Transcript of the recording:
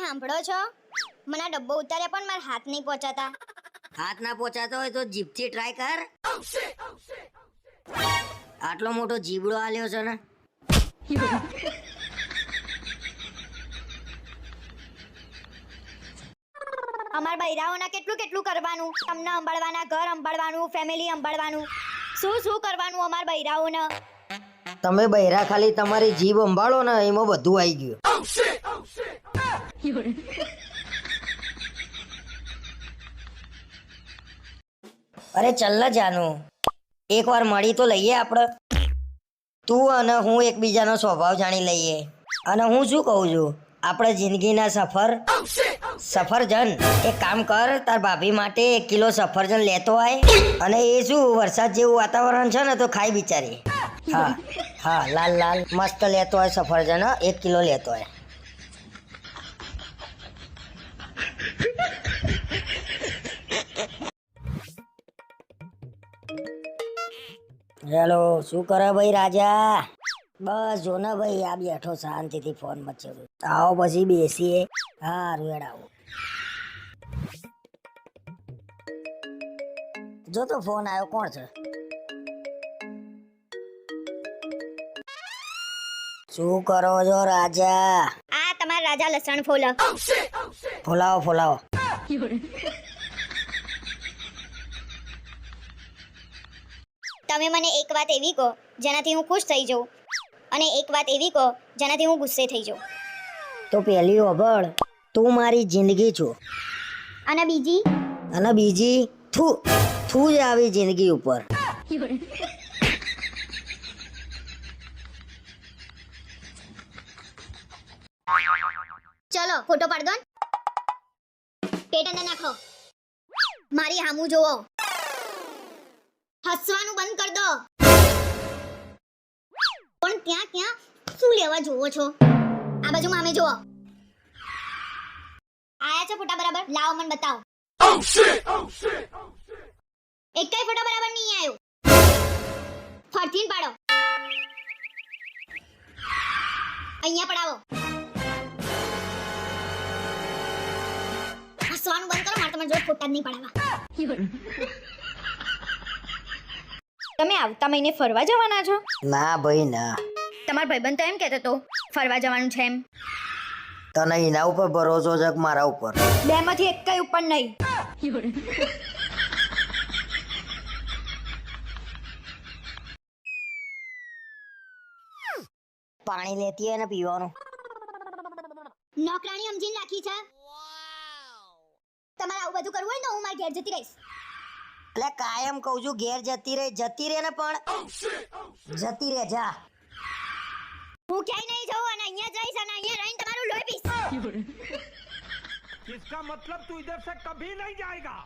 સાંભળો છો? મને આ ડબ્બો ઉતાર્યા પણ મારા હાથ નહીં પહોંચાતા. હાથ ના પહોંચાતો હોય તો જીભથી ટ્રાય કર. આટલો મોટો જીબડો આલ્યો છે ને. અમાર બૈરાઓના કેટલું કેટલું કરવાનું, તમને સંભાળવાના, ઘર સંભાળવાનું, ફેમિલી સંભાળવાનું, શું શું કરવાનું અમાર બૈરાઓને. તમે બૈરા ખાલી તમારી જીભ સંભાળો ને એમાં બધું આવી ગયું. અરે ચલ ને જાનું, એક વાર મળી તો લઈએ આપણે. તું અને હું એકબીજાનો સ્વભાવ જાણી લઈએ. અને હું શું કહું છું, આપણે જિંદગીના સફરજન એક કામ કર, તાર ભાભી માટે 1 કિલો સફરજન લેતો આય. અને એ શું વરસાદ જેવું વાતાવરણ છે ને તો ખાઈ બિચારી. હા હા, લાલ લાલ મસ્ત લેતો હોય સફરજન. 1 કિલો લેતો હોય. હેલો, શું કરે ભાઈ રાજા? બસ જો ને ભાઈ, આ બેઠો શાંતિથી ફોન મચેલો. આવો પછી બેસીએ. હા રેડાવો. જો તો ફોન આવ્યો, કોણ છે? શું કરો છો રાજા? આ તમારા રાજા લસણ ફોલા. ફોલાવો ફોલાવો. તમે મને એક વાત એવી કહો જેનાથી હું ખુશ થઈ જાઉં, અને એક વાત એવી કહો જેનાથી હું ગુસ્સે થઈ જાઉં. તો પહેલી ઓભળ, તું મારી જિંદગી છો. અને બીજી? અને બીજી થૂ જ આવી જિંદગી ઉપર. ચલો ફોટો પાડ દો. પેટ અંદર નાખો. મારી હામું જોવો. હસવાનું બંધ કર દો. પણ ત્યાં ક્યાં શું લેવા જોવો છો? આ બાજુ મામે જોવો. આયા છે ફોટા બરાબર? લાવો મને બતાવો. એકેય ફોટો બરાબર નહીં આવ્યો. ફરતીન પાડો. અહીંયા પડાવો. હસવાનું બંધ કરો, મારે તમારી જોડે ફોટા જ નહીં પડાવવા. તમે આવતા મહિને ફરવા જવાના છો? ના ભાઈ ના. તમારો ભાઈબંધ તો એમ કહેતો હતો ફરવા જવાનું છે એમ. તને એના ઉપર ભરોસો છે કે મારા ઉપર? બેમાંથી એકેય ઉપર નહીં. પાણી લેતી હોય ને પીવાનું. નોકરાણી સમજીને રાખી છે. તમારે આવું બધું કરવું હોય ને હું મારા ઘેર જતી રહીશ. એટલે કાયમ કહું છું ઘેર જતી રહે ને, પણ જતી રહે જા. હું ક્યાંય નહીં જાઉં અને અહીંયા જ રહીશ અને અહીંયા રહીને તમારું લોહી પીશ. इसका मतलब तू इधर से कभी नहीं जाएगा.